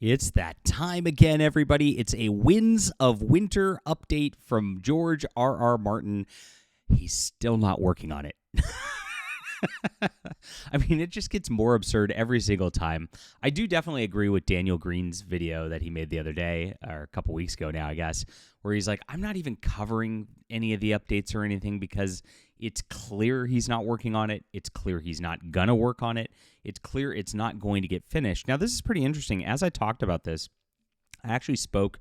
It's that time again, everybody. It's a Winds of Winter update from George R.R. Martin. He's still not working on it. I mean, it just gets more absurd every single time. I do definitely agree with Daniel Green's video that he made the other day, or a couple weeks ago now, I guess, where he's like, I'm not even covering any of the updates or anything because it's clear he's not working on it. It's clear he's not going to work on it. It's clear it's not going to get finished. Now, this is pretty interesting. As I talked about this, I actually spoke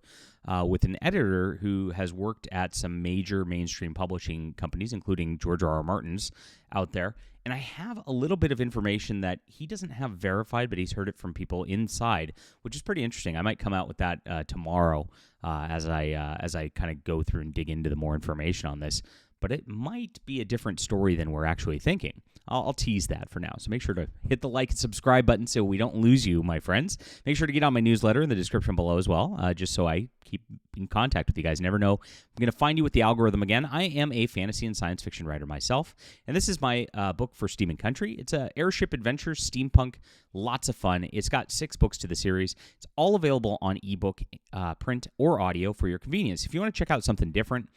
with an editor who has worked at some major mainstream publishing companies, including George R.R. Martin's out there. And I have a little bit of information that he doesn't have verified, but he's heard it from people inside, which is pretty interesting. I might come out with that tomorrow as I kind of go through and dig into the more information on this. But it might be a different story than we're actually thinking. I'll tease that for now. So make sure to hit the like and subscribe button so we don't lose you, my friends. Make sure to get on my newsletter in the description below as well, just so I keep in contact with you guys. You never know. I'm going to find you with the algorithm again. I am a fantasy and science fiction writer myself, and this is my book for Steam and Country. It's a airship adventure, steampunk, lots of fun. It's got 6 books to the series. It's all available on ebook, print, or audio for your convenience. If you want to check out something different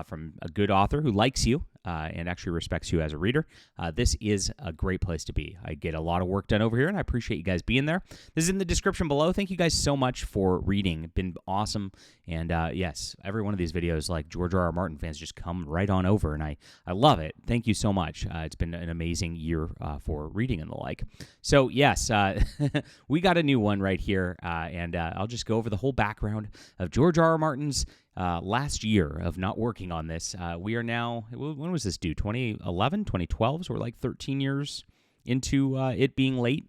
from a good author who likes you and actually respects you as a reader, this is a great place to be. I get a lot of work done over here, and I appreciate you guys being there. This is in the description below. Thank you guys so much for reading. It's been awesome. And yes, every one of these videos, like George R.R. Martin fans, just come right on over, and I love it. Thank you so much. It's been an amazing year for reading and the like. So yes, we got a new one right here, and I'll just go over the whole background of George R.R. Martin's last year of not working on this. We are now, when was this due? 2011, 2012? So we're like 13 years into it being late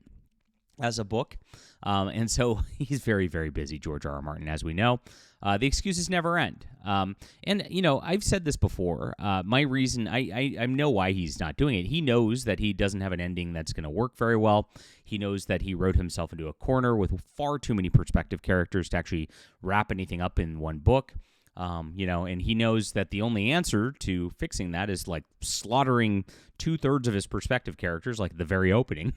as a book. And so he's very, very busy, George R.R. Martin, as we know. The excuses never end. And, you know, I've said this before. My reason, I know why he's not doing it. He knows that he doesn't have an ending that's going to work very well. He knows that he wrote himself into a corner with far too many perspective characters to actually wrap anything up in one book. You know, and he knows that the only answer to fixing that is like slaughtering 2/3 of his perspective characters, like the very opening,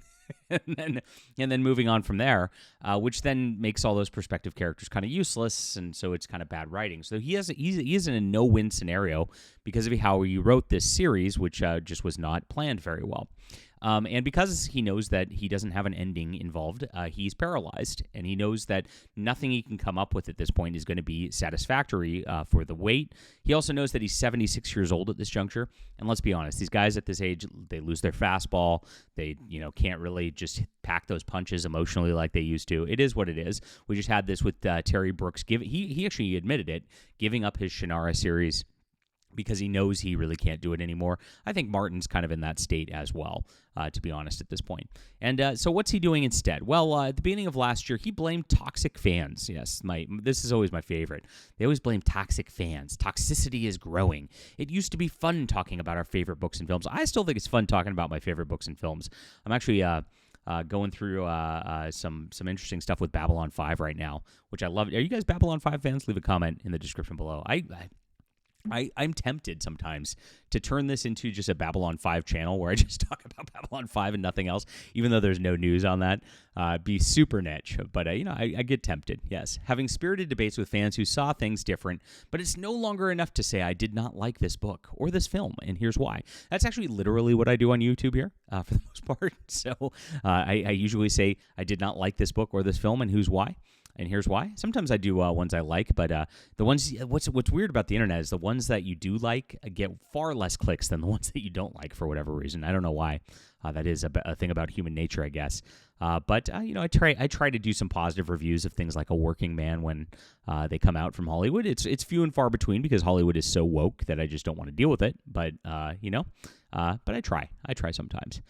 and then moving on from there, which then makes all those perspective characters kind of useless, and so it's kind of bad writing. So he's in a no-win scenario because of how he wrote this series, which just was not planned very well. And because he knows that he doesn't have an ending involved, he's paralyzed, and he knows that nothing he can come up with at this point is going to be satisfactory for the wait. He also knows that he's 76 years old at this juncture, and let's be honest, these guys at this age, they lose their fastball. They, can't really just pack those punches emotionally like they used to. It is what it is. We just had this with Terry Brooks. He actually admitted it, giving up his Shannara series because he knows he really can't do it anymore. I think Martin's kind of in that state as well, to be honest, at this point. And so what's he doing instead? Well, at the beginning of last year, he blamed toxic fans. Yes, this is always my favorite. They always blame toxic fans. Toxicity is growing. It used to be fun talking about our favorite books and films. I still think it's fun talking about my favorite books and films. I'm actually going through some interesting stuff with Babylon 5 right now, which I love. Are you guys Babylon 5 fans? Leave a comment in the description below. I'm tempted sometimes to turn this into just a Babylon 5 channel where I just talk about Babylon 5 and nothing else, even though there's no news on that. Be super niche, but I get tempted, yes. Having spirited debates with fans who saw things different, but it's no longer enough to say I did not like this book or this film, and here's why. That's actually literally what I do on YouTube here, for the most part. So I usually say I did not like this book or this film, and who's why. And here's why. Sometimes I do ones I like, but the ones what's weird about the internet is the ones that you do like get far less clicks than the ones that you don't like for whatever reason. I don't know why. That is a thing about human nature, I guess. But I try to do some positive reviews of things like A Working Man when they come out from Hollywood. It's few and far between because Hollywood is so woke that I just don't want to deal with it. But but I try sometimes.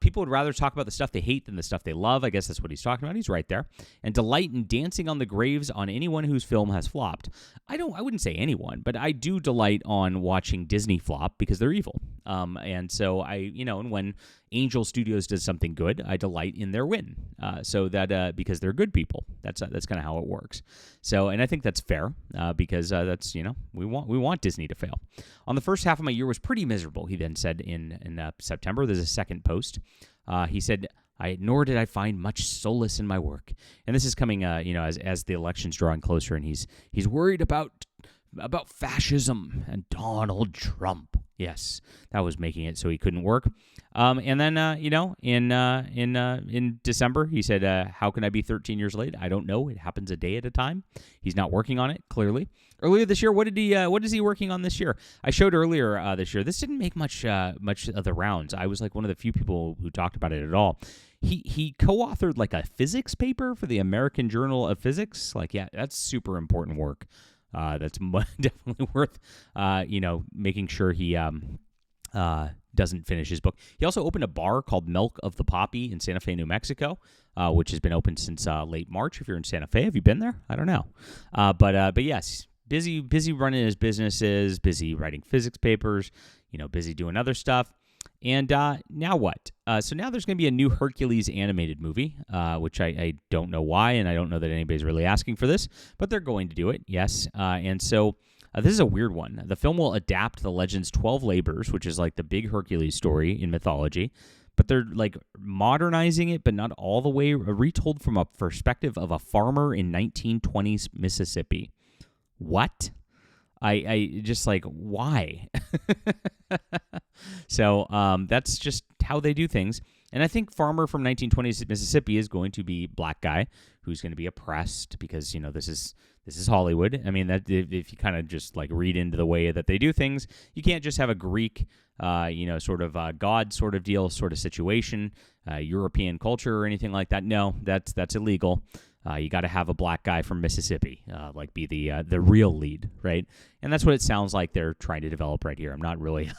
People would rather talk about the stuff they hate than the stuff they love. I guess that's what he's talking about. He's right there. And delight in dancing on the graves on anyone whose film has flopped. I wouldn't say anyone, but I do delight on watching Disney flop because they're evil. And so and when Angel Studios does something good, I delight in their win. So that because they're good people. That's kind of how it works. So, and I think that's fair because that's we want Disney to fail. On the first half of my year was pretty miserable. He then said in September. There's a second post. He said, Nor did I find much solace in my work. And this is coming, as the election's drawing closer, and he's worried about fascism and Donald Trump. Yes, that was making it so he couldn't work. And then, in December, he said, "How can I be 13 years late? I don't know. It happens a day at a time." He's not working on it, clearly. Earlier this year, what is he working on this year? I showed earlier this year. This didn't make much of the rounds. I was like one of the few people who talked about it at all. He co-authored like a physics paper for the American Journal of Physics. Like, yeah, that's super important work. That's definitely worth, making sure he doesn't finish his book. He also opened a bar called Milk of the Poppy in Santa Fe, New Mexico, which has been open since late March. If you're in Santa Fe, have you been there? I don't know. But yes, busy running his businesses, busy writing physics papers, busy doing other stuff. And now what? So now there's going to be a new Hercules animated movie, which I don't know why, and I don't know that anybody's really asking for this, but they're going to do it, yes. And so this is a weird one. The film will adapt the legend's 12 Labors, which is like the big Hercules story in mythology, but they're like modernizing it, but not all the way, retold from a perspective of a farmer in 1920s Mississippi. What? I just like, why? So that's just how they do things. And I think farmer from 1920s Mississippi is going to be black guy who's going to be oppressed because, this is Hollywood. I mean, that if you kind of just like read into the way that they do things, you can't just have a Greek, sort of God sort of deal, sort of situation, European culture or anything like that. No, that's illegal. You got to have a black guy from Mississippi, be the real lead, right? And that's what it sounds like they're trying to develop right here. I'm not really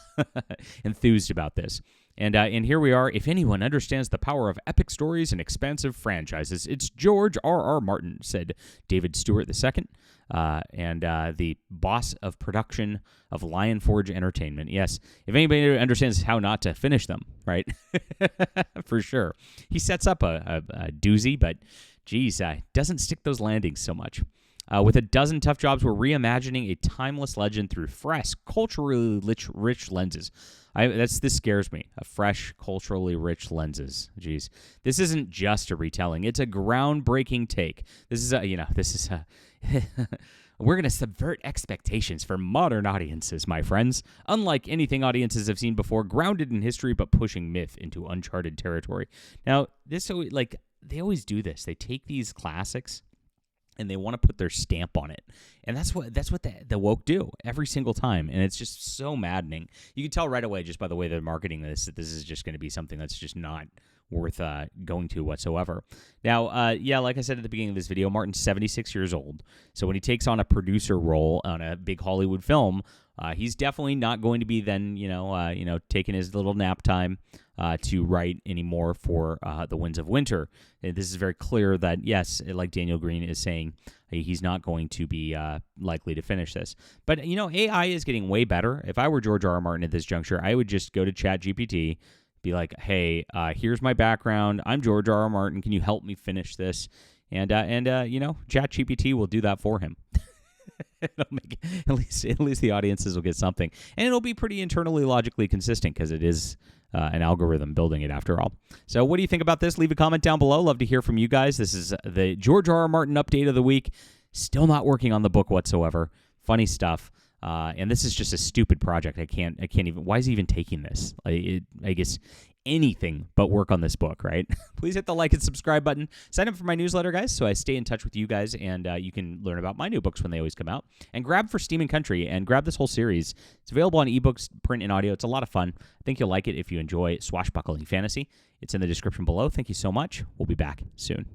enthused about this. And here we are. If anyone understands the power of epic stories and expansive franchises, it's George R.R. Martin, said David Stewart II, the boss of production of Lionforge Entertainment. Yes, if anybody understands how not to finish them, right? For sure. He sets up a doozy, but geez, doesn't stick those landings so much. With a dozen tough jobs, we're reimagining a timeless legend through fresh, culturally rich lenses. This scares me. A fresh, culturally rich lenses. Jeez, this isn't just a retelling; it's a groundbreaking take. We're going to subvert expectations for modern audiences, my friends. Unlike anything audiences have seen before, grounded in history but pushing myth into uncharted territory. Now, they always do this. They take these classics and they want to put their stamp on it. And that's what the woke do every single time. And it's just so maddening. You can tell right away just by the way they're marketing this that this is just going to be something that's just not worth going to whatsoever. Now, like I said at the beginning of this video, Martin's 76 years old. So when he takes on a producer role on a big Hollywood film, he's definitely not going to be then, taking his little nap time to write anymore for The Winds of Winter. This is very clear that, yes, like Daniel Green is saying, he's not going to be likely to finish this. But, AI is getting way better. If I were George R.R. Martin at this juncture, I would just go to ChatGPT, be like, hey, here's my background. I'm George R.R. Martin. Can you help me finish this? And ChatGPT will do that for him. It'll make, at least the audiences will get something. And it'll be pretty internally logically consistent because it is an algorithm building it after all. So what do you think about this? Leave a comment down below. Love to hear from you guys. This is the George R.R. Martin update of the week. Still not working on the book whatsoever. Funny stuff. And this is just a stupid project. I can't even. Why is he even taking this? I guess anything but work on this book, right? Please hit the like and subscribe button. Sign up for my newsletter, guys, so I stay in touch with you guys, and you can learn about my new books when they always come out. And grab For Steam and Country, and grab this whole series. It's available on ebooks, print, and audio. It's a lot of fun. I think you'll like it if you enjoy swashbuckling fantasy. It's in the description below. Thank you so much. We'll be back soon.